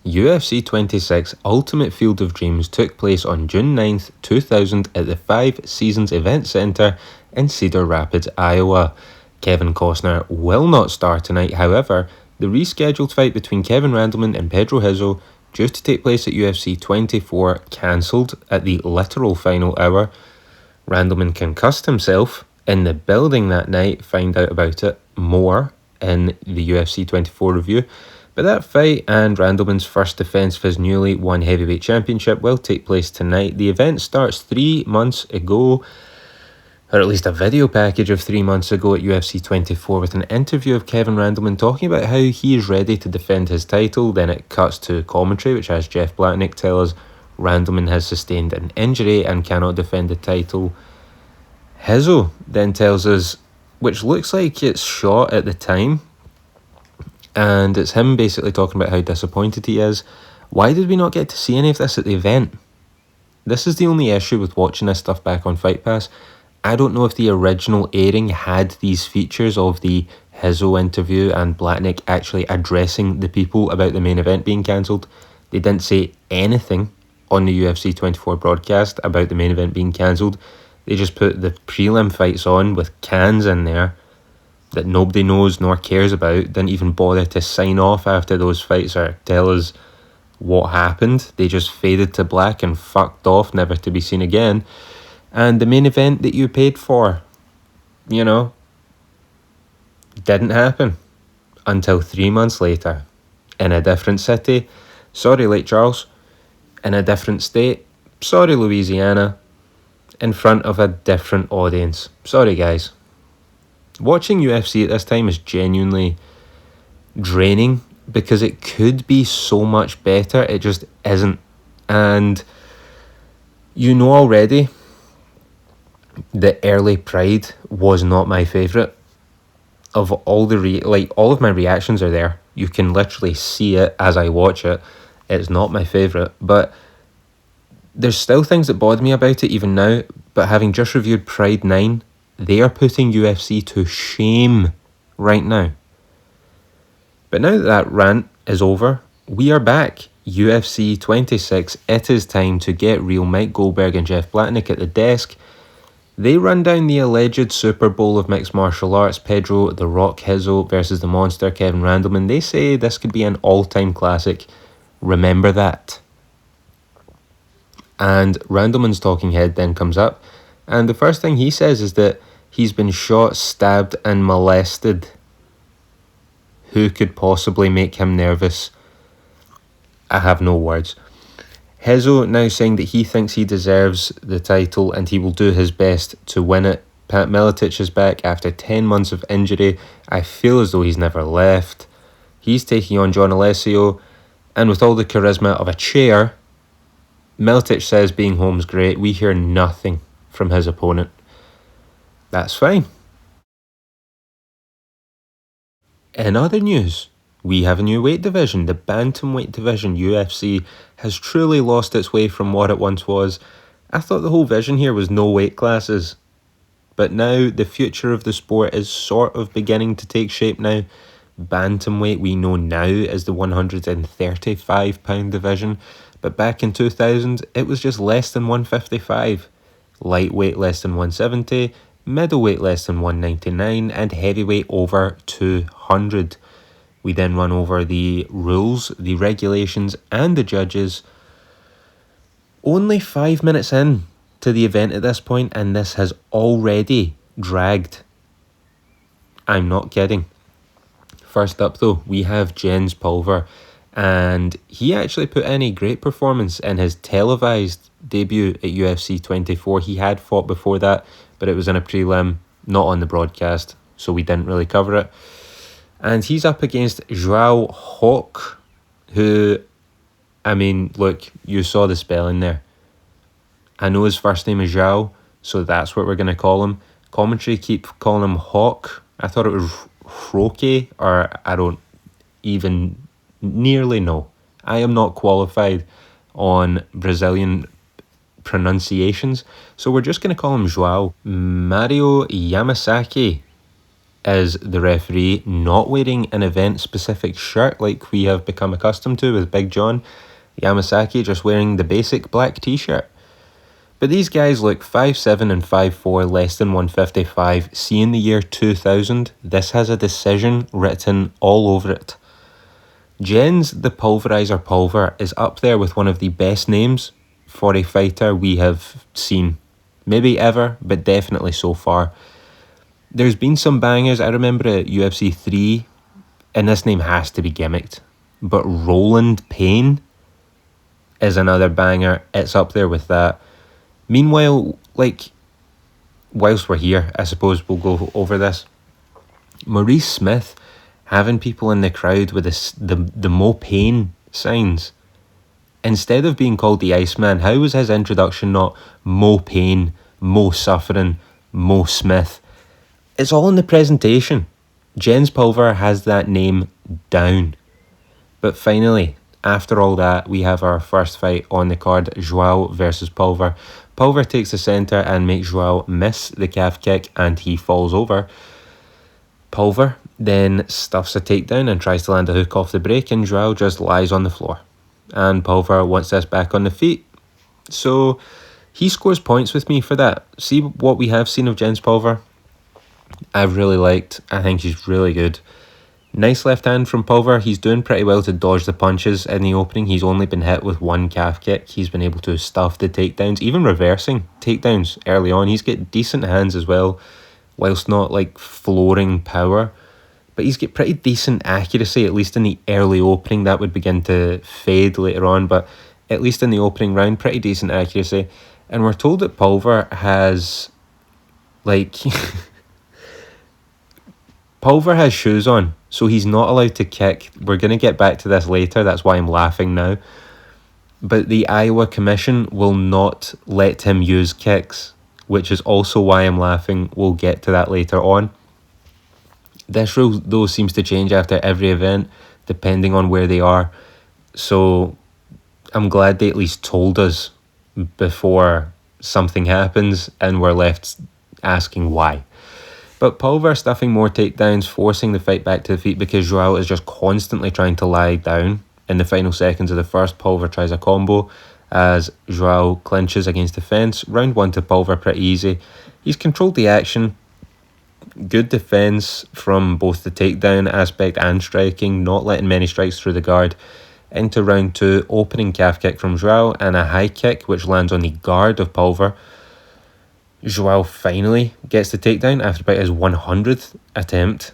UFC 26 Ultimate Field of Dreams took place on June 9th, 2000 at the Five Seasons Event Center in Cedar Rapids, Iowa. Kevin Costner will not star tonight, however, the rescheduled fight between Kevin Randleman and Pedro Rizzo, due to take place at UFC 24, cancelled at the literal final hour. Randleman concussed himself in the building that night. Find out about it more in the UFC 24 review. But that fight and Randleman's first defence of his newly won heavyweight championship will take place tonight. The event starts 3 months ago, or at least a video package of 3 months ago at UFC 24 with an interview of Kevin Randleman talking about how he is ready to defend his title. Then it cuts to commentary, which has Jeff Blatnick tell us Randleman has sustained an injury and cannot defend the title. Rizzo then tells us, which looks like it's shot at the time, and it's him basically talking about how disappointed he is. Why did we not get to see any of this at the event? This is the only issue with watching this stuff back on Fight Pass. I don't know if the original airing had these features of the Rizzo interview and Blatnick actually addressing the people about the main event being cancelled. They didn't say anything on the UFC 24 broadcast about the main event being cancelled. They just put the prelim fights on with cans in there that nobody knows nor cares about, didn't even bother to sign off after those fights or tell us what happened. They just faded to black and fucked off, never to be seen again. And the main event that you paid for, didn't happen until 3 months later in a different city. Sorry, Lake Charles. In a different state. Sorry, Louisiana. In front of a different audience. Sorry, guys. Watching UFC at this time is genuinely draining because it could be so much better. It just isn't. And already, the early Pride was not my favourite. Of all the all of my reactions are there. You can literally see it as I watch it. It's not my favourite, but there's still things that bother me about it even now. But having just reviewed Pride 9, they are putting UFC to shame right now. But now that rant is over, we are back. UFC 26, it is time to get real. Mike Goldberg and Jeff Blatnick at the desk. They run down the alleged Super Bowl of mixed martial arts. Pedro, The Rock Rizzo versus the monster Kevin Randleman. They say this could be an all-time classic. Remember that. And Randleman's talking head then comes up. And the first thing he says is that he's been shot, stabbed, and molested. Who could possibly make him nervous? I have no words. Rizzo now saying that he thinks he deserves the title and he will do his best to win it. Pat Miletich is back after 10 months of injury. I feel as though he's never left. He's taking on John Alessio, and with all the charisma of a chair, Miletich says being home's great. We hear nothing from his opponent. That's fine. In other news, we have a new weight division. The bantamweight division. UFC has truly lost its way from what it once was. I thought the whole vision here was no weight classes. But now the future of the sport is sort of beginning to take shape now. Bantamweight we know now is the 135 pound division. But back in 2000, it was just less than 155. Lightweight less than 170, middleweight less than 199, and heavyweight over 200. We then run over the rules, the regulations, and the judges. Only 5 minutes in to the event at this point, and this has already dragged. I'm not kidding. First up though, we have Jens Pulver. And he actually put in a great performance in his televised debut at UFC 24. He had fought before that, but it was in a prelim, not on the broadcast, so we didn't really cover it. And he's up against João Hawk, who, look, you saw the spelling there. I know his first name is João, so that's what we're going to call him. Commentary keep calling him Hawk. I thought it was Roque, or I don't even nearly know. I am not qualified on Brazilian pronunciations, so we're just going to call him João. Mario Yamasaki is the referee not wearing an event-specific shirt like we have become accustomed to with Big John. Yamasaki just wearing the basic black t-shirt. But these guys look 5'7" and 5'4", less than 155. See, in the year 2000, this has a decision written all over it. Jens the Pulverizer Pulver is up there with one of the best names for a fighter we have seen. Maybe ever, but definitely so far. There's been some bangers. I remember at UFC 3, and this name has to be gimmicked, but Roland Payne is another banger. It's up there with that. Meanwhile, whilst we're here, I suppose we'll go over this. Maurice Smith having people in the crowd with the Mo Pain signs. Instead of being called the Iceman, how was his introduction not Mo Pain, Mo Suffering, Mo Smith? It's all in the presentation. Jens Pulver has that name down. But finally, after all that, we have our first fight on the card, Joao versus Pulver. Pulver takes the centre and makes Joao miss the calf kick and he falls over. Pulver then stuffs a takedown and tries to land a hook off the break, and Joao just lies on the floor. And Pulver wants this back on the feet. So he scores points with me for that. See what we have seen of Jens Pulver? I've really liked. I think he's really good. Nice left hand from Pulver. He's doing pretty well to dodge the punches in the opening. He's only been hit with one calf kick. He's been able to stuff the takedowns, even reversing takedowns early on. He's got decent hands as well, whilst not flooring power. But he's got pretty decent accuracy, at least in the early opening. That would begin to fade later on, but at least in the opening round, pretty decent accuracy. And we're told that Pulver has, Pulver has shoes on, so he's not allowed to kick. We're going to get back to this later, that's why I'm laughing now. But the Iowa Commission will not let him use kicks, which is also why I'm laughing. We'll get to that later on. This rule, though, seems to change after every event, depending on where they are. So I'm glad they at least told us before something happens and we're left asking why. But Pulver stuffing more takedowns, forcing the fight back to the feet because Joao is just constantly trying to lie down. In the final seconds of the first, Pulver tries a combo as Joao clinches against the fence. Round one to Pulver, pretty easy. He's controlled the action. Good defence from both the takedown aspect and striking, not letting many strikes through the guard. Into round two, opening calf kick from Joao and a high kick which lands on the guard of Pulver. Joao finally gets the takedown after about his 100th attempt.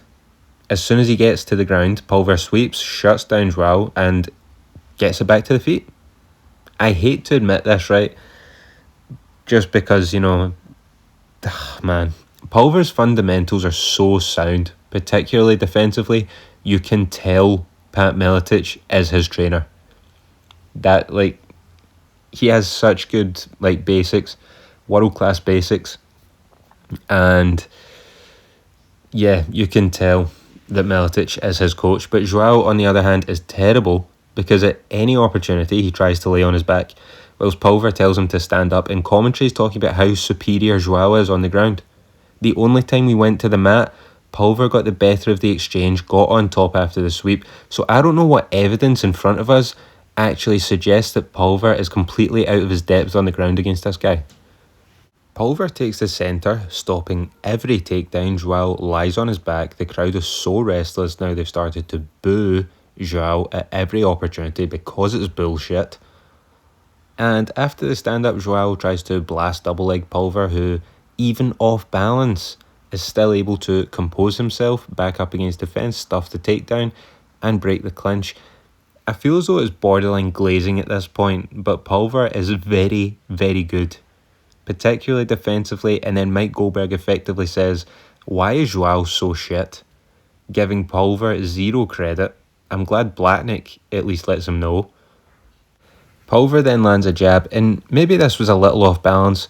As soon as he gets to the ground, Pulver sweeps, shuts down Joao and gets it back to the feet. I hate to admit this, right? Just because, man, Pulver's fundamentals are so sound, particularly defensively. You can tell Pat Miletich is his trainer. That, he has such good, basics. World-class basics, and yeah, you can tell that Miletich is his coach. But Joao, on the other hand, is terrible because at any opportunity he tries to lay on his back, whilst Pulver tells him to stand up, and commentary is talking about how superior Joao is on the ground. The only time we went to the mat, Pulver got the better of the exchange, got on top after the sweep, so I don't know what evidence in front of us actually suggests that Pulver is completely out of his depth on the ground against this guy. Pulver takes the centre, stopping every takedown. Joao lies on his back. The crowd is so restless now they've started to boo Joao at every opportunity because it's bullshit. And after the stand-up, Joao tries to blast double-leg Pulver, who, even off balance, is still able to compose himself, back up against the fence, stuff the takedown, and break the clinch. I feel as though it's borderline glazing at this point, but Pulver is very, very good, particularly defensively. And then Mike Goldberg effectively says, "Why is Joao so shit?" giving Pulver zero credit. I'm glad Blatnick at least lets him know. Pulver then lands a jab, and maybe this was a little off balance.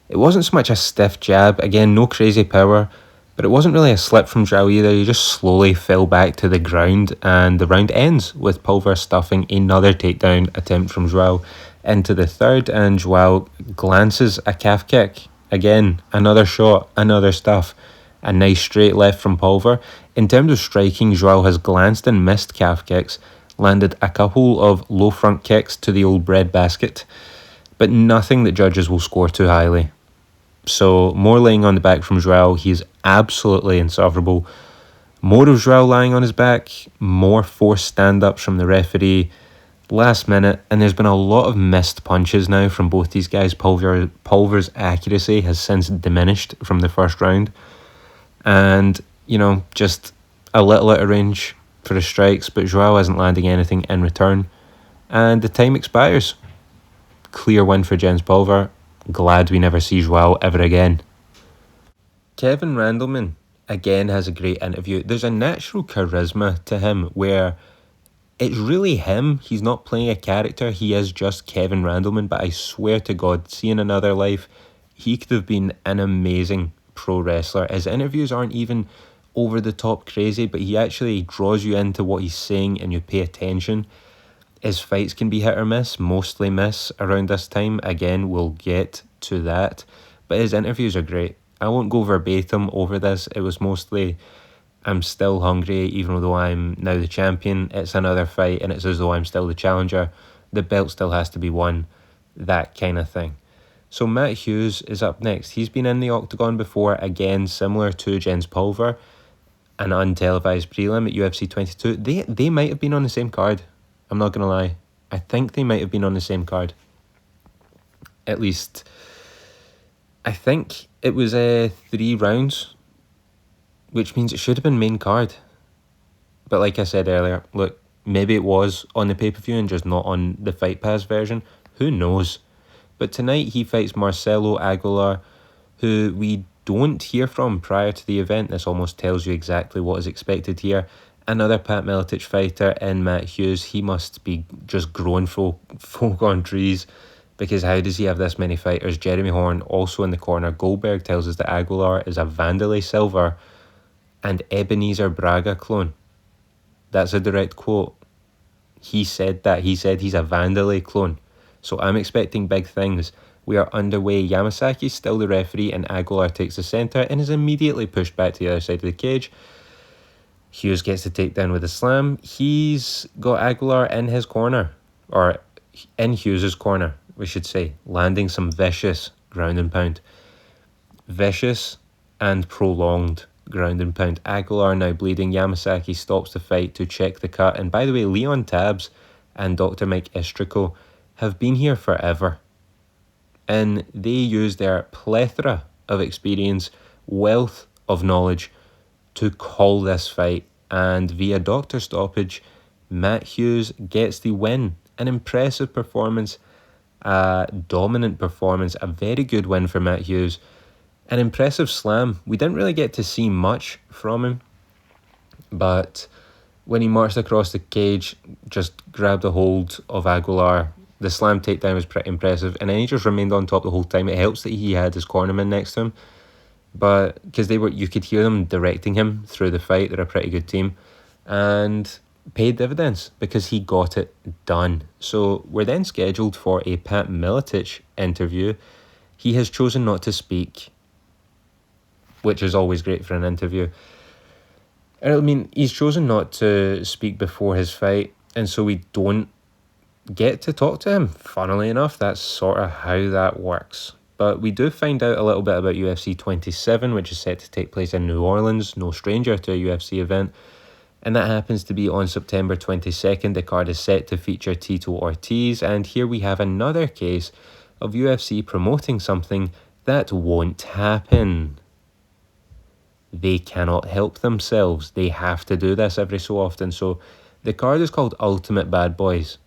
It wasn't so much a stiff jab, again no crazy power, but it wasn't really a slip from Joao either. He just slowly fell back to the ground, and the round ends with Pulver stuffing another takedown attempt from Joao into the third, and Joao glances a calf kick. Again, another shot, another stuff, A nice straight left from Pulver. In terms of striking, Joao has glanced and missed calf kicks, landed a couple of low front kicks to the old bread basket, but nothing that judges will score too highly. So more laying on the back from Joao. He's absolutely insufferable. More of Joao lying on his back, more forced stand-ups from the referee, last minute, and there's been a lot of missed punches now from both these guys. Pulver's accuracy has since diminished from the first round, and just a little out of range for the strikes, but Joao isn't landing anything in return, and the time expires. Clear win for Jens Pulver. Glad we never see Joao ever again. Kevin Randleman again has a great interview. There's a natural charisma to him where it's really him. He's not playing a character. He is just Kevin Randleman. But I swear to God, seeing another life, he could have been an amazing pro wrestler. His interviews aren't even over the top crazy, but he actually draws you into what he's saying and you pay attention. His fights can be hit or miss, mostly miss around this time. Again, we'll get to that. But his interviews are great. I won't go verbatim over this. It was mostly, I'm still hungry, even though I'm now the champion. It's another fight, and it's as though I'm still the challenger. The belt still has to be won. That kind of thing. So Matt Hughes is up next. He's been in the octagon before, again, similar to Jens Pulver, an untelevised prelim at UFC 22. They might have been on the same card. I'm not going to lie. I think they might have been on the same card. At least, I think it was 3 rounds, which means it should have been main card. But like I said earlier, look, maybe it was on the pay-per-view and just not on the Fight Pass version. Who knows? But tonight he fights Marcelo Aguilar, who we don't hear from prior to the event. This almost tells you exactly what is expected here. Another Pat Miletich fighter in Matt Hughes. He must be just growing folk on trees, because how does he have this many fighters? Jeremy Horn also in the corner. Goldberg tells us that Aguilar is a Vanderlei Silver and Ebenezer Braga clone. That's a direct quote. He said that. He said he's a Vanderlei clone. So I'm expecting big things. We are underway. Yamasaki's still the referee, and Aguilar takes the centre and is immediately pushed back to the other side of the cage. Hughes gets the takedown with a slam. He's got Aguilar in his corner, or in Hughes' corner, we should say, landing some vicious ground and pound. Vicious and prolonged ground and pound. Aguilar now bleeding. Yamasaki stops the fight to check the cut. And by the way, Leon Tabbs and Dr. Mike Istrico have been here forever. And they use their plethora of experience, wealth of knowledge, to call this fight, and via doctor stoppage, Matt Hughes gets the win. An impressive performance, a dominant performance, a very good win for Matt Hughes. An impressive slam. We didn't really get to see much from him, but when he marched across the cage, just grabbed a hold of Aguilar. The slam takedown was pretty impressive, and then he just remained on top the whole time. It helps that he had his cornerman next to him, but because you could hear them directing him through the fight. They're a pretty good team, and paid dividends because he got it done. So we're then scheduled for a Pat Miletich interview. He has chosen not to speak, which is always great for an interview. I mean, he's chosen not to speak before his fight, and so we don't get to talk to him. Funnily enough, that's sort of how that works. But we do find out a little bit about UFC 27, which is set to take place in New Orleans, no stranger to a UFC event. And that happens to be on September 22nd. The card is set to feature Tito Ortiz. And here we have another case of UFC promoting something that won't happen. They cannot help themselves. They have to do this every so often. So the card is called Ultimate Bad Boys,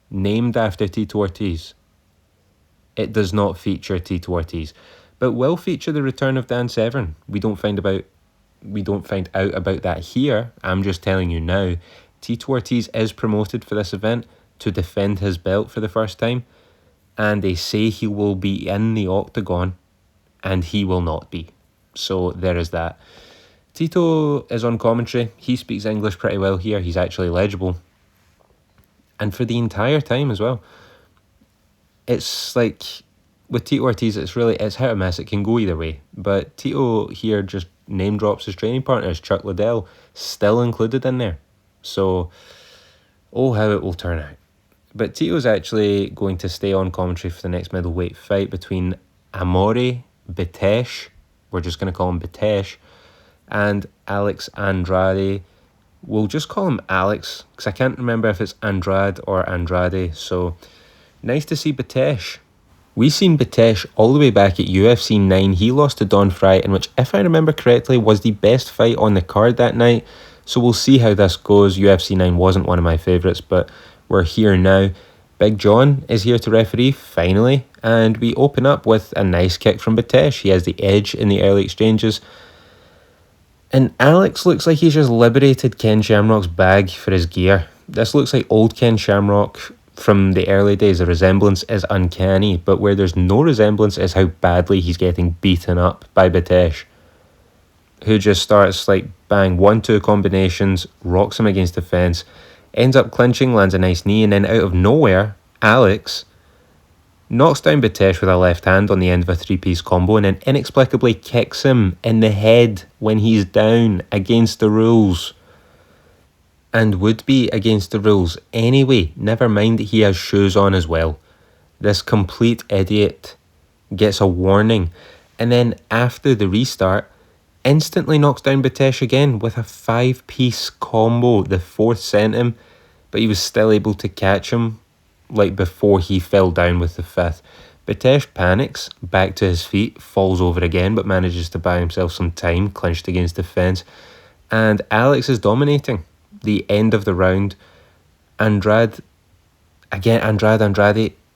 named after Tito Ortiz. It does not feature Tito Ortiz, but will feature the return of Dan Severn. We don't find out about that here. I'm just telling you now. Tito Ortiz is promoted for this event to defend his belt for the first time, and they say he will be in the octagon, and he will not be. So there is that. Tito is on commentary. He speaks English pretty well here. He's actually legible. And for the entire time as well. It's like, with Tito Ortiz, it's hit or miss. It can go either way. But Tito here just name drops his training partners, Chuck Liddell, still included in there. So, oh, how it will turn out. But Tito's actually going to stay on commentary for the next middleweight fight between Amore Bitesh, we're just going to call him Bitesh, and Alex Andrade. We'll just call him Alex, because I can't remember if it's Andrade or Andrade. So, nice to see Bitesh. We seen Bitesh all the way back at UFC 9. He lost to Don Fry, in which, if I remember correctly, was the best fight on the card that night. So we'll see how this goes. UFC 9 wasn't one of my favourites, but we're here now. Big John is here to referee, finally, and we open up with a nice kick from Bitesh. He has the edge in the early exchanges. And Alex looks like he's just liberated Ken Shamrock's bag for his gear. This looks like old Ken Shamrock from the early days. The resemblance is uncanny, but where there's no resemblance is how badly he's getting beaten up by Bitesh, who just starts like bang 1-2 combinations, rocks him against the fence, ends up clinching, lands a nice knee, and then out of nowhere, Alex knocks down Bitesh with a left hand on the end of a 3-piece combo and then inexplicably kicks him in the head when he's down, against the rules. And would be against the rules anyway, never mind that he has shoes on as well. This complete idiot gets a warning, and then after the restart, instantly knocks down Bitesh again with a 5-piece combo. The 4th sent him, but he was still able to catch him like before he fell down with the 5th. Bitesh panics, back to his feet, falls over again, but manages to buy himself some time, clinched against the fence. And Alex is dominating. The end of the round, Andrade,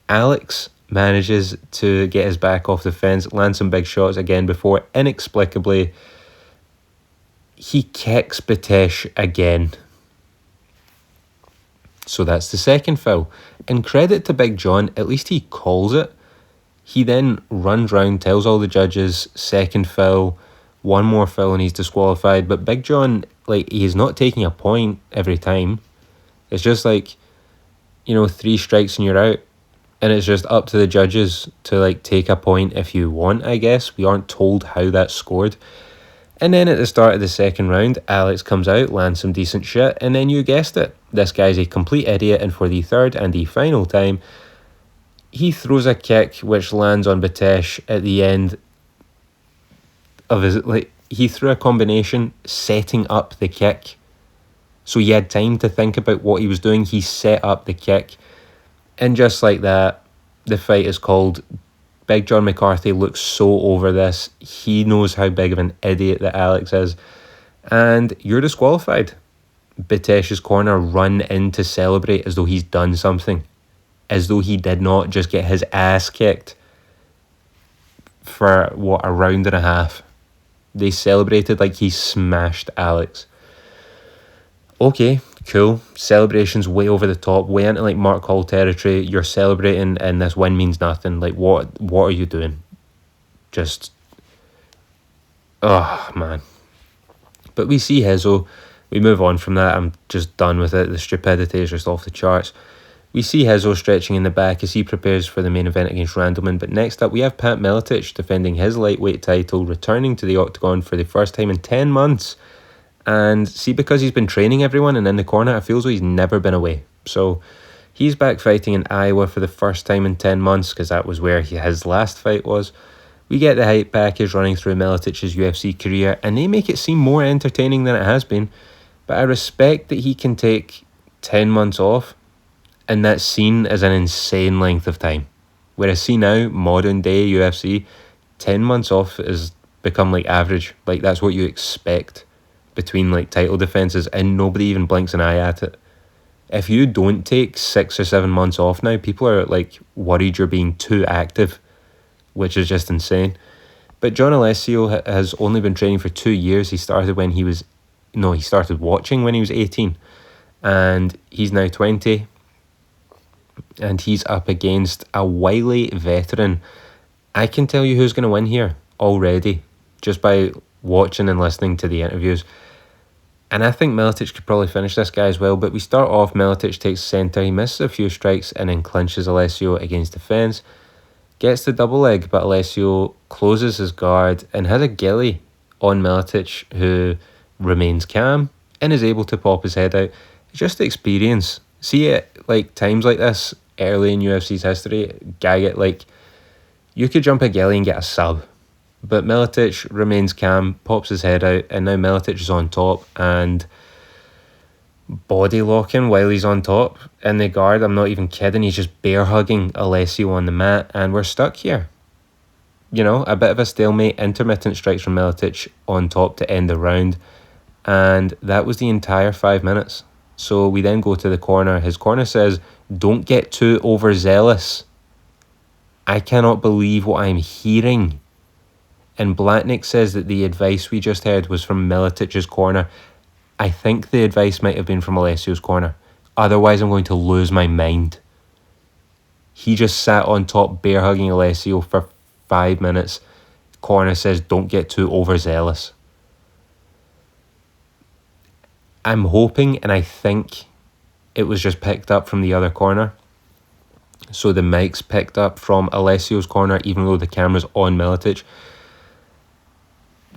Alex manages to get his back off the fence, land some big shots again before inexplicably he kicks Bitesh again. So that's the second foul. And credit to Big John, at least he calls it. He then runs round, tells all the judges, second foul, one more foul and he's disqualified. But Big John, like, he's not taking a point every time. It's just like, 3 strikes and you're out. And it's just up to the judges to like take a point if you want, I guess. We aren't told how that's scored. And then at the start of the second round, Alex comes out, lands some decent shit, and then you guessed it. This guy's a complete idiot, and for the third and the final time, he throws a kick which lands on Bitesh at the end of his... he threw a combination setting up the kick. So he had time to think about what he was doing. He set up the kick. And just like that, the fight is called. Big John McCarthy looks so over this. He knows how big of an idiot that Alex is. And you're disqualified. Bitesh's corner run in to celebrate as though he's done something. As though he did not just get his ass kicked for, a round and a half. They celebrated like he smashed Alex. Okay, cool. Celebrations way over the top, way into like Mark Hall territory. You're celebrating and this win means nothing. Like, what are you doing? Just... oh, man. But we see Rizzo. We move on from that. I'm just done with it. The stupidity is just off the charts. We see Rizzo stretching in the back as he prepares for the main event against Randleman. But next up, we have Pat Miletich defending his lightweight title, returning to the octagon for the first time in 10 months. And see, because he's been training everyone and in the corner, it feels like he's never been away. So he's back fighting in Iowa for the first time in 10 months, because that was where his last fight was. We get the hype package running through Miletich's UFC career, and they make it seem more entertaining than it has been. But I respect that he can take 10 months off, and that's seen as an insane length of time. Whereas see now, modern day UFC, 10 months off has become like average. Like, that's what you expect between like title defenses, and nobody even blinks an eye at it. If you don't take 6 or 7 months off now, people are like worried you're being too active, which is just insane. But John Alessio has only been training for 2 years. He started watching when he was 18, and he's now 20, and he's up against a wily veteran. I can tell you who's going to win here already, just by watching and listening to the interviews. And I think Miletich could probably finish this guy as well. But we start off, Miletich takes centre, he misses a few strikes and then clinches Alessio against the fence. Gets the double leg, but Alessio closes his guard and has a ghillie on Miletich, who remains calm and is able to pop his head out. Just experience. See it like times like this early in UFC's history, you could jump a gilly and get a sub. But Miletich remains calm, pops his head out, and now Miletich is on top and body locking while he's on top in the guard. I'm not even kidding. He's just bear hugging Alessio on the mat, and we're stuck here. A bit of a stalemate, intermittent strikes from Miletich on top to end the round, and that was the entire 5 minutes. So we then go to the corner. His corner says, "Don't get too overzealous." I cannot believe what I'm hearing. And Blatnick says that the advice we just heard was from Miletich's corner. I think the advice might have been from Alessio's corner. Otherwise, I'm going to lose my mind. He just sat on top bear hugging Alessio for 5 minutes. Corner says, "Don't get too overzealous." I'm hoping, and I think it was just picked up from the other corner. So the mic's picked up from Alessio's corner, even though the camera's on Miletich.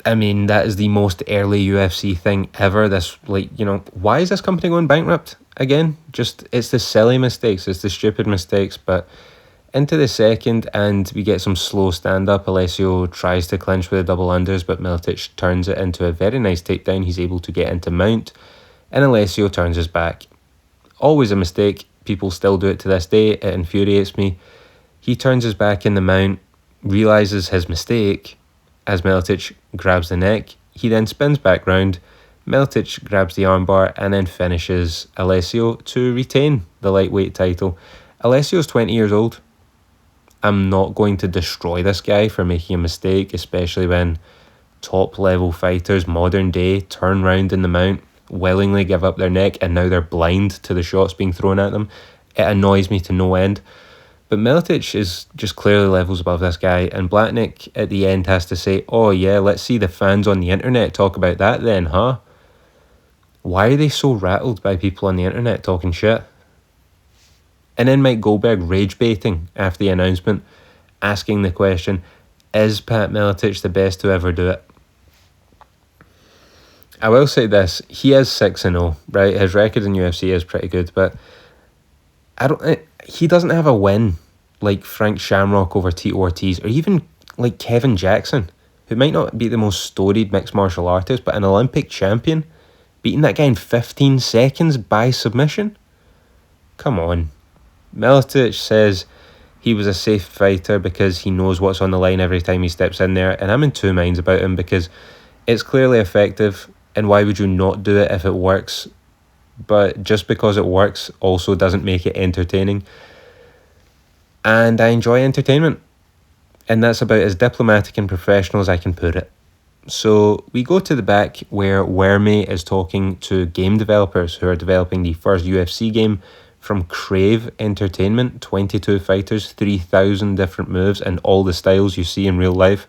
I mean, that is the most early UFC thing ever. Why is this company going bankrupt again? It's the silly mistakes, it's the stupid mistakes. But into the second, and we get some slow stand-up. Alessio tries to clinch with the double unders, but Miletich turns it into a very nice takedown. He's able to get into mount, and Alessio turns his back. Always a mistake. People still do it to this day. It infuriates me. He turns his back in the mount, realises his mistake as Miletich grabs the neck. He then spins back round. Miletich grabs the armbar and then finishes Alessio to retain the lightweight title. Alessio's 20 years old. I'm not going to destroy this guy for making a mistake, especially when top level fighters, modern day, turn round in the mount, willingly give up their neck, and now they're blind to the shots being thrown at them. It annoys me to no end. But Miletich is just clearly levels above this guy, and Blatnick at the end has to say, "Oh yeah, let's see the fans on the internet talk about that then, huh?" Why are they so rattled by people on the internet talking shit? And then Mike Goldberg rage baiting after the announcement, asking the question, is Pat Miletich the best to ever do it? I will say this, he is 6-0, right? His record in UFC is pretty good, but he doesn't have a win like Frank Shamrock over Tito Ortiz, or even like Kevin Jackson, who might not be the most storied mixed martial artist, but an Olympic champion, beating that guy in 15 seconds by submission? Come on. Miletich says he was a safe fighter because he knows what's on the line every time he steps in there, and I'm in two minds about him because it's clearly effective, and why would you not do it if it works? But just because it works also doesn't make it entertaining. And I enjoy entertainment, and that's about as diplomatic and professional as I can put it. So we go to the back where Werme is talking to game developers who are developing the first UFC game from Crave Entertainment. 22 fighters, 3,000 different moves, and all the styles you see in real life.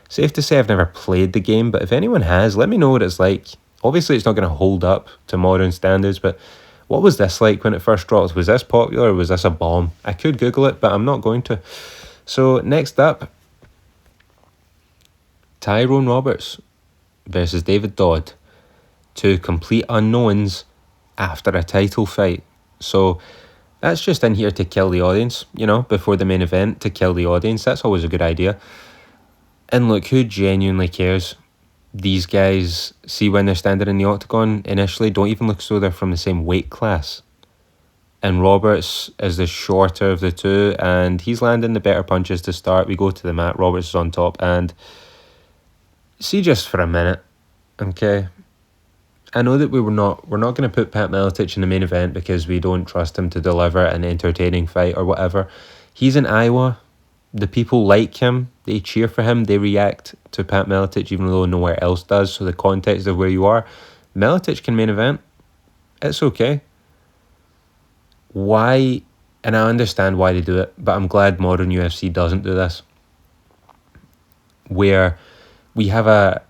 Safe to say I've never played the game, but if anyone has, let me know what it's like. Obviously it's not going to hold up to modern standards, but what was this like when it first dropped? Was this popular or was this a bomb? I could Google it, but I'm not going to. So next up, Tyrone Roberts versus David Dodd. Two complete unknowns after a title fight. So that's just in here to kill the audience, before the main event, to kill the audience. That's always a good idea. And look, who genuinely cares? These guys, see when they're standing in the octagon, initially don't even look as though they're from the same weight class. And Roberts is the shorter of the two, and he's landing the better punches to start. We go to the mat, Roberts is on top, and see, just for a minute, okay? I know that we're not going to put Pat Miletich in the main event because we don't trust him to deliver an entertaining fight or whatever. He's in Iowa. The people like him, they cheer for him, they react to Pat Miletich even though nowhere else does. So the context of where you are, Miletich can main event. It's okay. Why? And I understand why they do it, but I'm glad modern UFC doesn't do this. Where we have a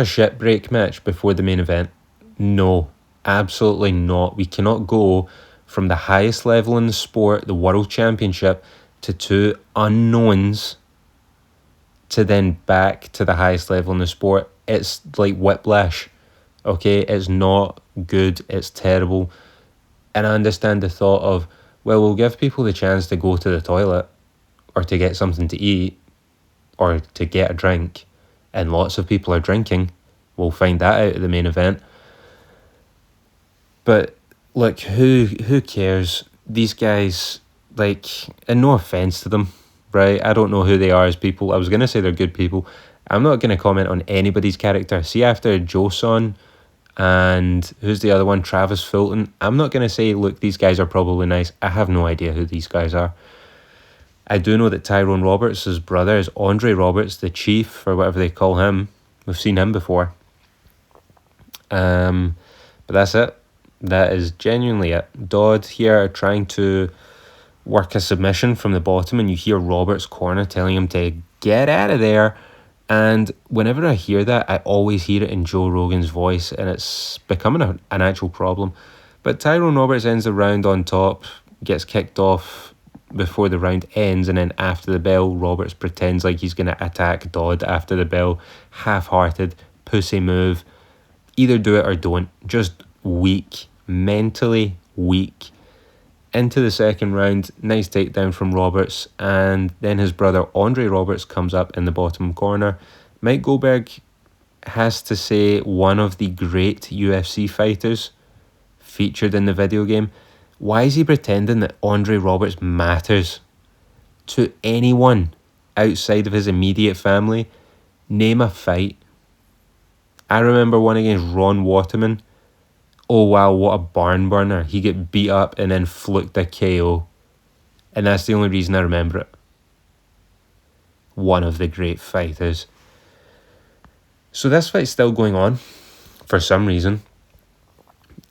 shit break match before the main event. No, absolutely not. We cannot go from the highest level in the sport, the World Championship, to two unknowns to then back to the highest level in the sport, it's like whiplash. Okay, it's not good, it's terrible. And I understand the thought of, well, we'll give people the chance to go to the toilet or to get something to eat or to get a drink, and lots of people are drinking. We'll find that out at the main event. But look, who cares? These guys, like, and no offense to them, right? I don't know who they are as people. I was going to say they're good people. I'm not going to comment on anybody's character. See, after Joseon and who's the other one, Travis Fulton, I'm not going to say, look, these guys are probably nice. I have no idea who these guys are. I do know that Tyrone Roberts' brother is Andre Roberts, the chief, or whatever they call him. We've seen him before. But that's it. That is genuinely it. Dodd here trying to work a submission from the bottom, and you hear Roberts' corner telling him to get out of there. And whenever I hear that, I always hear it in Joe Rogan's voice, and it's becoming an actual problem. But Tyrone Roberts ends the round on top, gets kicked off before the round ends, and then after the bell, Roberts pretends like he's going to attack Dodd after the bell. Half-hearted, pussy move. Either do it or don't. Just weak. Mentally weak. Into the second round, nice takedown from Roberts, and then his brother Andre Roberts comes up in the bottom corner. Mike Goldberg has to say one of the great UFC fighters featured in the video game. Why is he pretending that Andre Roberts matters to anyone outside of his immediate family? Name a fight. I remember one against Ron Waterman. Oh wow, what a barn burner. He get beat up and then fluked a KO. And that's the only reason I remember it. One of the great fighters. So this fight's still going on for some reason.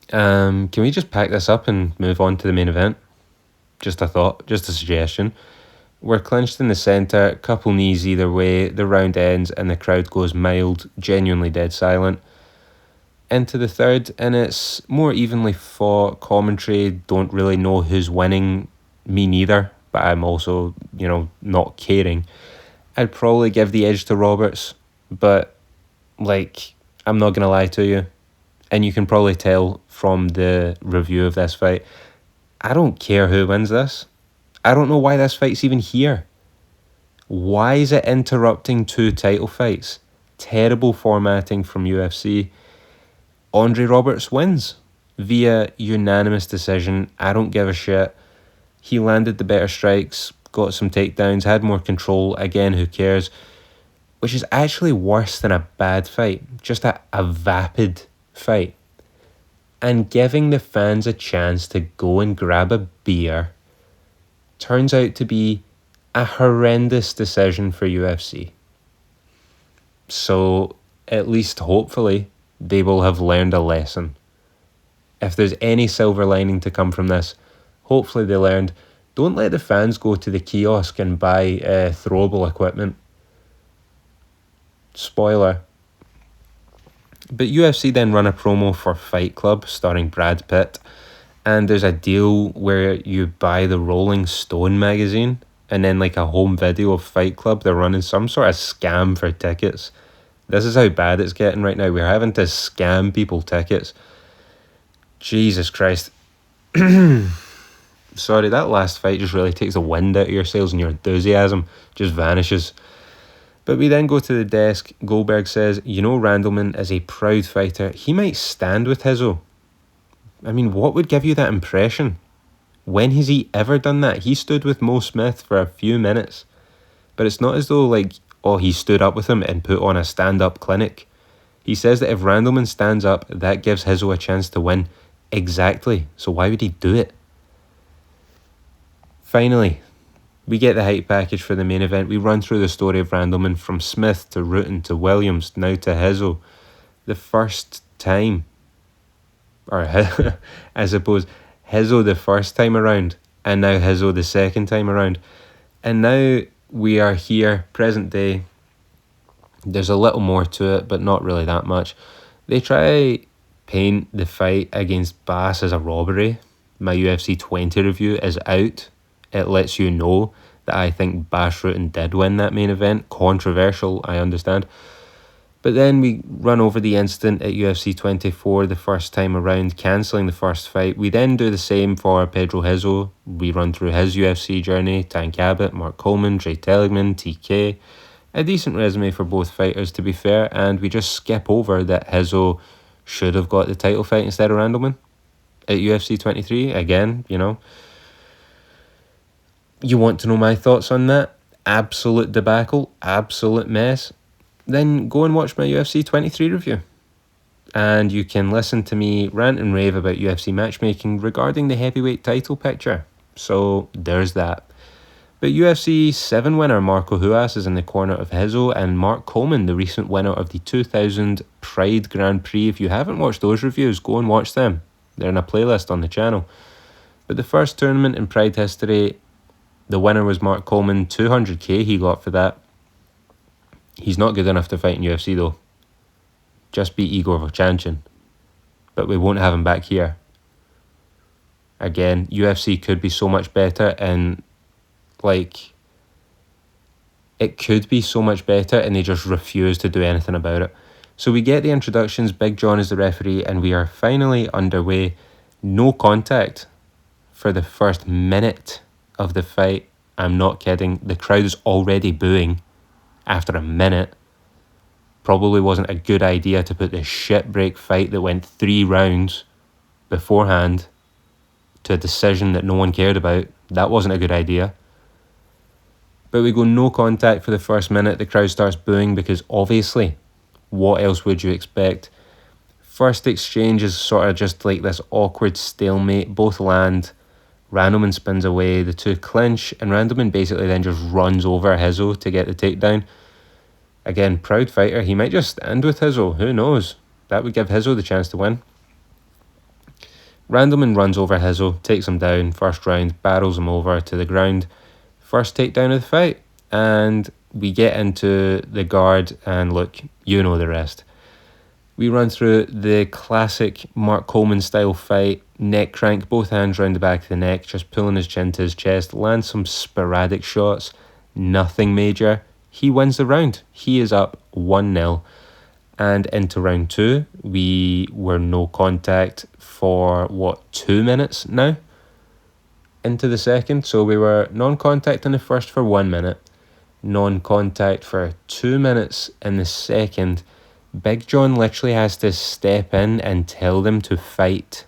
Can we just pack this up and move on to the main event? Just a thought, just a suggestion. We're clinched in the centre, couple knees either way, the round ends and the crowd goes mild, genuinely dead silent. Into the third, and it's more evenly fought. Commentary don't really know who's winning, me neither, but I'm also, not caring. I'd probably give the edge to Roberts, but, I'm not going to lie to you, and you can probably tell from the review of this fight, I don't care who wins this. I don't know why this fight's even here. Why is it interrupting two title fights? Terrible formatting from UFC. Andre Roberts wins via unanimous decision. I don't give a shit. He landed the better strikes, got some takedowns, had more control. Again, who cares? Which is actually worse than a bad fight. Just a vapid fight. And giving the fans a chance to go and grab a beer turns out to be a horrendous decision for UFC. So, at least hopefully, they will have learned a lesson. If there's any silver lining to come from this, hopefully they learned, don't let the fans go to the kiosk and buy throwable equipment. Spoiler. But UFC then run a promo for Fight Club starring Brad Pitt, and there's a deal where you buy the Rolling Stone magazine and then a home video of Fight Club. They're running some sort of scam for tickets. This is how bad it's getting right now. We're having to scam people tickets. Jesus Christ. Sorry, that last fight just really takes the wind out of your sails and your enthusiasm just vanishes. But we then go to the desk. Goldberg says, Randleman is a proud fighter. He might stand with Rizzo. I mean, what would give you that impression? When has he ever done that? He stood with Mo Smith for a few minutes. But it's not as though, he stood up with him and put on a stand-up clinic. He says that if Randleman stands up, that gives Rizzo a chance to win. Exactly. So why would he do it? Finally, we get the hype package for the main event. We run through the story of Randleman from Smith to Rutten to Williams, now to Rizzo. The first time, or I suppose, Rizzo the first time around, and now Rizzo the second time around. And now we are here, present day. There's a little more to it, but not really that much. They try paint the fight against Bass as a robbery. My UFC 20 review is out. It lets you know that I think Bash Rutten did win that main event. Controversial, I understand. But then we run over the incident at UFC 24 the first time around, cancelling the first fight. We then do the same for Pedro Rizzo. We run through his UFC journey, Tank Abbott, Mark Coleman, Dre Teligman, TK. A decent resume for both fighters, to be fair, and we just skip over that Rizzo should have got the title fight instead of Randleman at UFC 23. Again, you know. You want to know my thoughts on that? Absolute debacle, absolute mess. Then go and watch my UFC 23 review. And you can listen to me rant and rave about UFC matchmaking regarding the heavyweight title picture. So there's that. But UFC 7 winner Marco Huas is in the corner of Rizzo, and Mark Coleman, the recent winner of the 2000 Pride Grand Prix. If you haven't watched those reviews, go and watch them. They're in a playlist on the channel. But the first tournament in Pride history, the winner was Mark Coleman. 200k he got for that. He's not good enough to fight in UFC though. Just beat Igor Vovchanchyn. But we won't have him back here. Again, UFC could be so much better, and like, it could be so much better, and they just refuse to do anything about it. So we get the introductions, Big John is the referee, and we are finally underway. No contact for the first minute of the fight. I'm not kidding. The crowd is already booing after a minute. Probably wasn't a good idea to put this shitbreak fight that went 3 rounds beforehand to a decision that no one cared about. That wasn't a good idea. But we go no contact for the first minute. The crowd starts booing because obviously, what else would you expect? First exchange is sort of just like this awkward stalemate. Both land. Randleman spins away. The two clinch, and Randleman basically then just runs over Rizzo to get the takedown. Again, proud fighter. He might just stand with Rizzo. Who knows? That would give Rizzo the chance to win. Randleman runs over Rizzo, takes him down. First round, barrels him over to the ground. First takedown of the fight. And we get into the guard, and look, you know the rest. We run through the classic Mark Coleman style fight. Neck crank, both hands round the back of the neck, just pulling his chin to his chest. Lands some sporadic shots. Nothing major. He wins the round. He is up 1-0. And into round 2, we were no contact for, 2 minutes now? Into the second. So we were non-contact in the first for 1 minute. Non-contact for 2 minutes in the second. Big John literally has to step in and tell them to fight.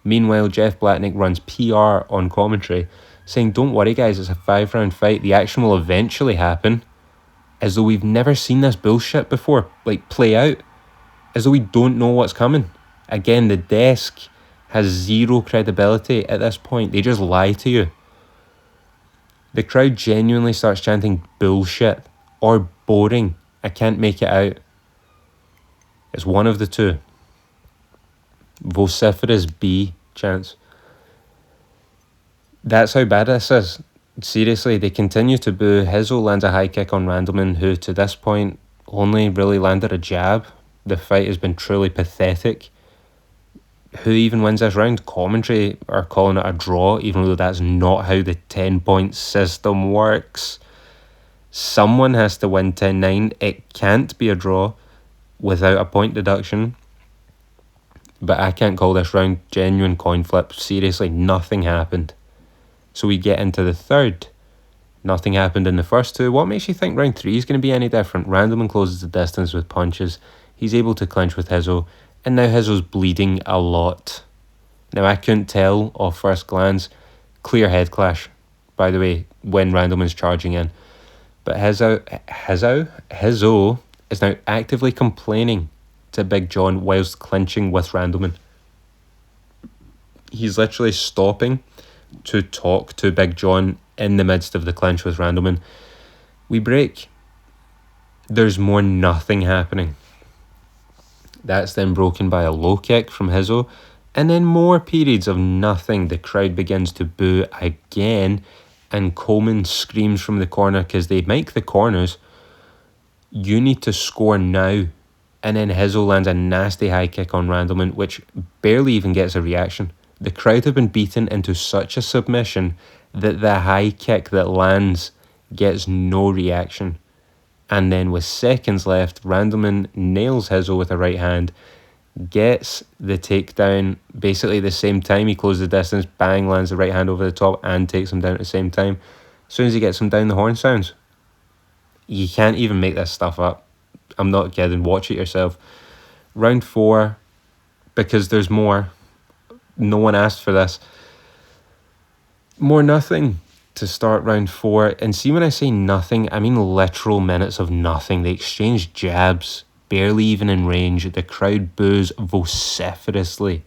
Meanwhile, Jeff Blatnick runs PR on commentary, saying, don't worry guys, it's a 5-round fight. The action will eventually happen. As though we've never seen this bullshit before, like, play out. As though we don't know what's coming. Again, the desk has zero credibility at this point. They just lie to you. The crowd genuinely starts chanting bullshit or boring. I can't make it out. It's one of the two. Vociferous B chants. That's how bad this is. Seriously, they continue to boo. Rizzo lands a high kick on Randleman, who to this point only really landed a jab. The fight has been truly pathetic. Who even wins this round? Commentary are calling it a draw, even though that's not how the 10-point system works. Someone has to win 10-9. It can't be a draw without a point deduction. But I can't call this round. Genuine coin flip. Seriously, nothing happened. So we get into the third. Nothing happened in the first two. What makes you think round 3 is going to be any different? Randleman closes the distance with punches. He's able to clinch with Rizzo. And now Rizzo's bleeding a lot. Now I couldn't tell off first glance. Clear head clash, by the way, when Randleman's charging in. But Rizzo is now actively complaining to Big John whilst clinching with Randleman. He's literally stopping to talk to Big John in the midst of the clinch with Randleman. We break. There's more nothing happening. That's then broken by a low kick from Rizzo, and then more periods of nothing. The crowd begins to boo again, and Coleman screams from the corner, because they make the corners, you need to score now. And then Rizzo lands a nasty high kick on Randleman, which barely even gets a reaction. The crowd have been beaten into such a submission that the high kick that lands gets no reaction. And then with seconds left, Randleman nails Rizzo with a right hand, gets the takedown basically the same time. He closes the distance, bang, lands the right hand over the top and takes him down at the same time. As soon as he gets him down, the horn sounds. You can't even make this stuff up. I'm not kidding. Watch it yourself. Round 4, because there's more. No one asked for this. More nothing to start round 4. And see, when I say nothing, I mean literal minutes of nothing. They exchange jabs, barely even in range. The crowd boos vociferously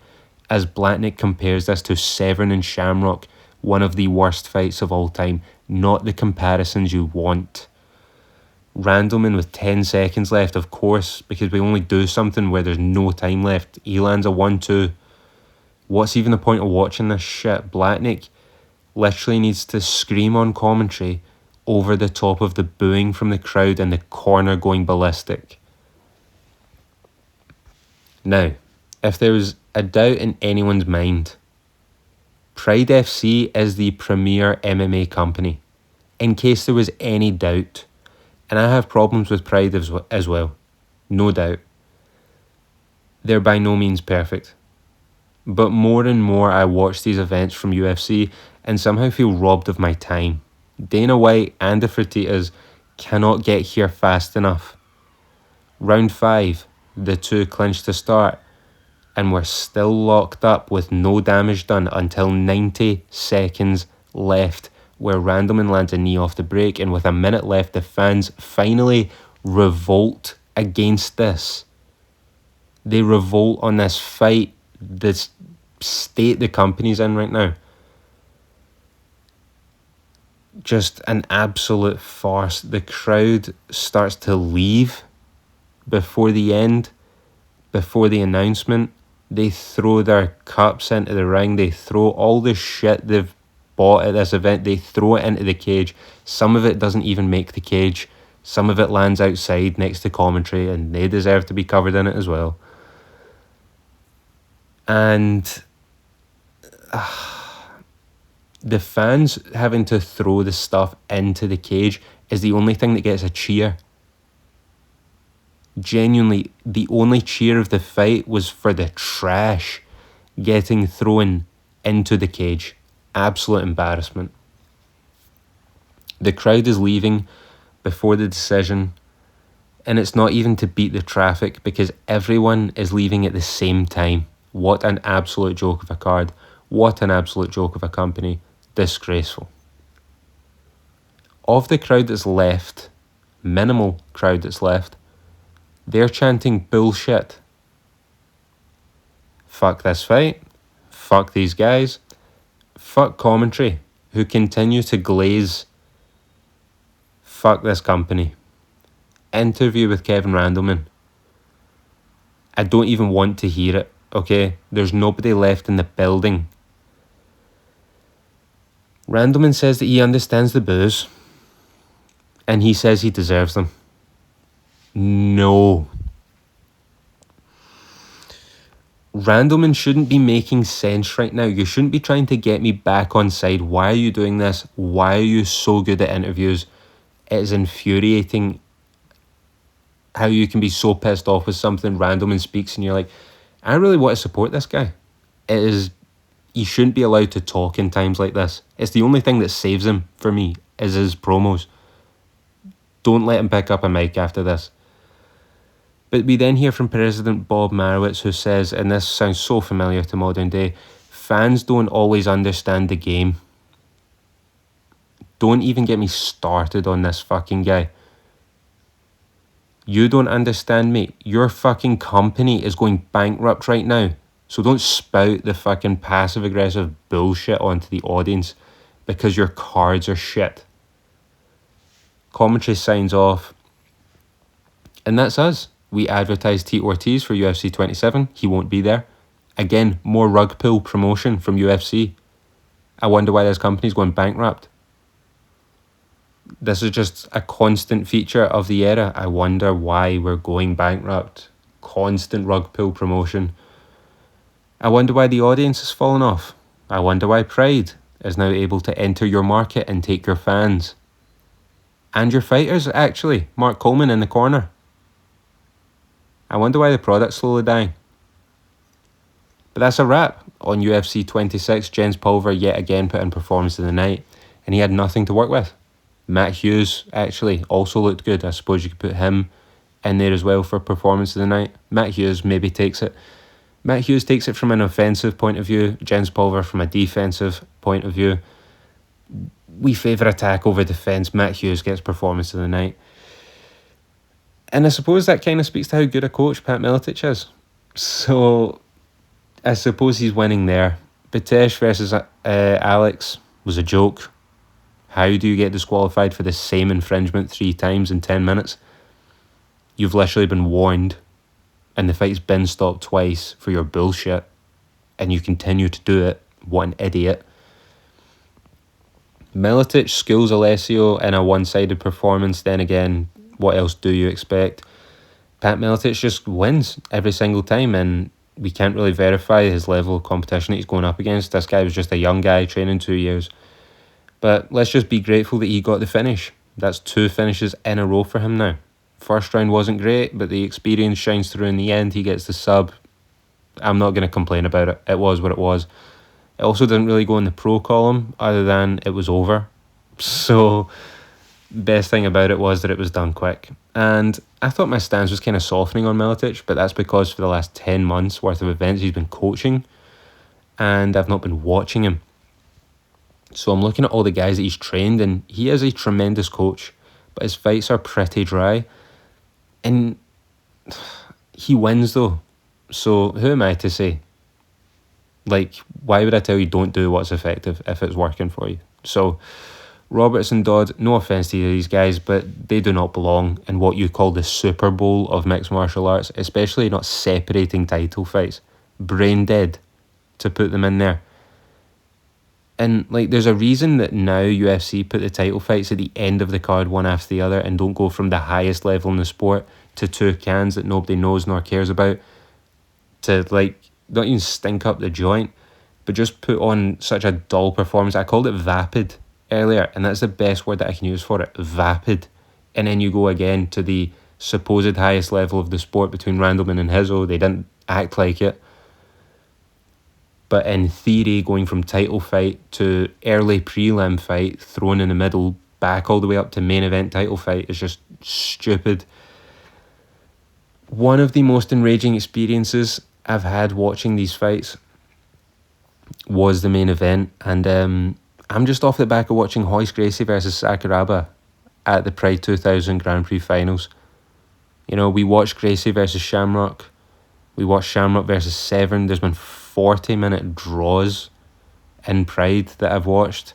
as Blatnick compares this to Severn and Shamrock, one of the worst fights of all time. Not the comparisons you want. Randleman with 10 seconds left, of course, because we only do something where there's no time left. He lands a 1-2. What's even the point of watching this shit? Blatnick literally needs to scream on commentary over the top of the booing from the crowd and the corner going ballistic. Now, if there was a doubt in anyone's mind, Pride FC is the premier MMA company. In case there was any doubt, and I have problems with Pride as well, no doubt. They're by no means perfect. But more and more I watch these events from UFC and somehow feel robbed of my time. Dana White and the Fertitas cannot get here fast enough. Round 5, the two clinch to start, and we're still locked up with no damage done until 90 seconds left, where Randleman lands a knee off the break, and with a minute left, the fans finally revolt against this. They revolt on this fight, this state the company's in right now. Just an absolute farce. The crowd starts to leave before the end, before the announcement. They throw their cups into the ring. They throw all the shit they've bought at this event. They throw it into the cage. Some of it doesn't even make the cage. Some of it lands outside next to commentary, and they deserve to be covered in it as well. And the fans having to throw the stuff into the cage is the only thing that gets a cheer. Genuinely, the only cheer of the fight was for the trash getting thrown into the cage. Absolute embarrassment. The crowd is leaving before the decision, and it's not even to beat the traffic because everyone is leaving at the same time. What an absolute joke of a card. What an absolute joke of a company. Disgraceful. Of the crowd that's left, minimal crowd that's left, they're chanting bullshit. Fuck this fight. Fuck these guys. Fuck commentary, who continue to glaze. Fuck this company. Interview with Kevin Randleman. I don't even want to hear it, okay? There's nobody left in the building. Randleman says that he understands the boos, and he says he deserves them. No. Randleman shouldn't be making sense right now. You shouldn't be trying to get me back on side. Why are you doing this? Why are you so good at interviews? It is infuriating how you can be so pissed off with something Randleman speaks and you're like, I really want to support this guy. It is, he shouldn't be allowed to talk in times like this. It's the only thing that saves him for me is his promos. Don't let him pick up a mic after this. But we then hear from President Bob Marowitz, who says, and this sounds so familiar to modern day, fans don't always understand the game. Don't even get me started on this fucking guy. You don't understand me. Your fucking company is going bankrupt right now. So don't spout the fucking passive-aggressive bullshit onto the audience because your cards are shit. Commentary signs off. And that's us. We advertise Tito Ortiz for UFC 27. He won't be there. Again, more rug pull promotion from UFC. I wonder why this company's going bankrupt. This is just a constant feature of the era. I wonder why we're going bankrupt. Constant rug pull promotion. I wonder why the audience has fallen off. I wonder why Pride is now able to enter your market and take your fans. And your fighters, actually. Mark Coleman in the corner. I wonder why the product's slowly dying. But that's a wrap on UFC 26. Jens Pulver yet again put in performance of the night, and he had nothing to work with. Matt Hughes actually also looked good. I suppose you could put him in there as well for performance of the night. Matt Hughes maybe takes it. Matt Hughes takes it from an offensive point of view. Jens Pulver from a defensive point of view. We favour attack over defence. Matt Hughes gets performance of the night. And I suppose that kind of speaks to how good a coach Pat Miletich is. So I suppose he's winning there. Batesh versus Alex was a joke. How do you get disqualified for the same infringement 3 times in 10 minutes? You've literally been warned, and the fight's been stopped twice for your bullshit, and you continue to do it. What an idiot. Miletich schools Alessio in a one-sided performance. Then again, what else do you expect? Pat Miletich just wins every single time, and we can't really verify his level of competition that he's going up against. This guy was just a young guy training 2 years. But let's just be grateful that he got the finish. That's 2 finishes in a row for him now. First round wasn't great, but the experience shines through in the end. He gets the sub. I'm not going to complain about it. It was what it was. It also didn't really go in the pro column, other than it was over. So, best thing about it was that it was done quick. And I thought my stance was kind of softening on Miletich, but that's because for the last 10 months worth of events he's been coaching, and I've not been watching him. So I'm looking at all the guys that he's trained, and he is a tremendous coach, but his fights are pretty dry. And he wins though. So who am I to say? Like, why would I tell you don't do what's effective if it's working for you? So Roberts and Dodd, no offence to these guys, but they do not belong in what you call the Super Bowl of mixed martial arts, especially not separating title fights. Brain dead to put them in there. And like, there's a reason that now UFC put the title fights at the end of the card one after the other and don't go from the highest level in the sport to 2 cans that nobody knows nor cares about to, like, not even stink up the joint, but just put on such a dull performance. I called it vapid earlier, and that's the best word that I can use for it, vapid. And then you go again to the supposed highest level of the sport between Randleman and Rizzo. They didn't act like it. But in theory, going from title fight to early prelim fight, thrown in the middle, back all the way up to main event title fight is just stupid. One of the most enraging experiences I've had watching these fights was the main event. And I'm just off the back of watching Royce Gracie versus Sakuraba at the Pride 2000 Grand Prix finals. You know, we watched Gracie versus Shamrock. We watched Shamrock versus Severn. There's been 40-minute draws in Pride that I've watched,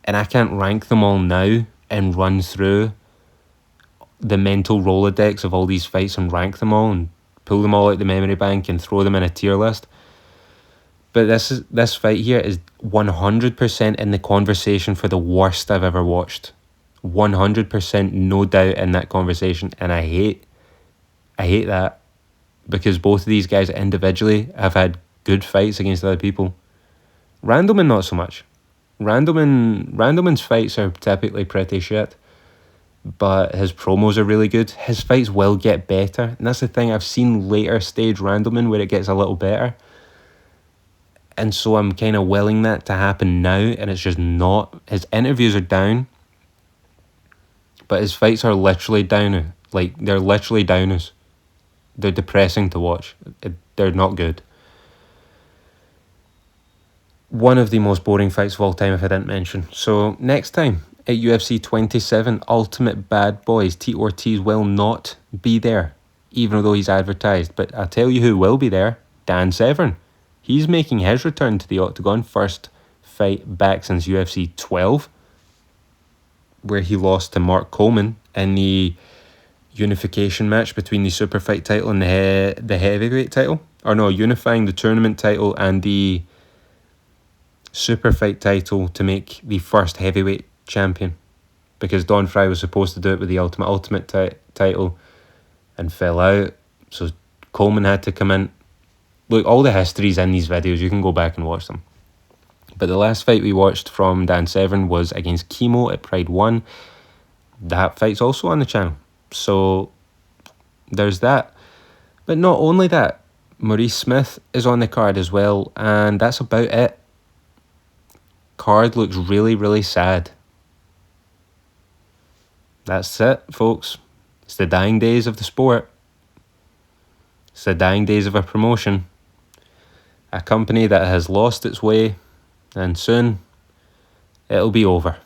and I can't rank them all now and run through the mental Rolodex of all these fights and rank them all and pull them all out the memory bank and throw them in a tier list. But this fight here is 100% in the conversation for the worst I've ever watched. 100% no doubt in that conversation, and I hate that, because both of these guys individually have had good fights against other people. Randleman not so much. Randleman's fights are typically pretty shit, but his promos are really good. His fights will get better, and that's the thing. I've seen later stage Randleman where it gets a little better, and so I'm kind of willing that to happen now, and it's just not. His interviews are down, but his fights are literally down. Like, they're literally downers. They're depressing to watch. They're not good. One of the most boring fights of all time, if I didn't mention. So next time at UFC 27, Ultimate Bad Boys, Tito Ortiz will not be there, even though he's advertised. But I'll tell you who will be there, Dan Severn. He's making his return to the octagon, first fight back since UFC 12, where he lost to Mark Coleman in the unification match between the super fight title and the heavyweight title. Or no, unifying the tournament title and the super fight title to make the first heavyweight champion, because Don Fry was supposed to do it with the ultimate title and fell out, so Coleman had to come in. Look, all the history's in these videos, you can go back and watch them. But the last fight we watched from Dan Severn was against Chemo at Pride 1. That fight's also on the channel. So there's that. But not only that, Maurice Smith is on the card as well, and that's about it. Card looks really, really sad. That's it, folks. It's the dying days of the sport. It's the dying days of a promotion. A company that has lost its way, and soon it'll be over.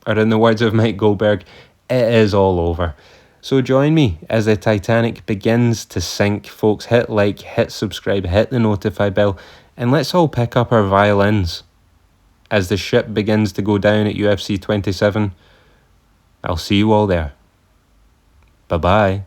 Or in the words of Mike Goldberg, it is all over. So join me as the Titanic begins to sink. Folks, hit like, hit subscribe, hit the notify bell, and let's all pick up our violins as the ship begins to go down at UFC 27. I'll see you all there. Bye-bye.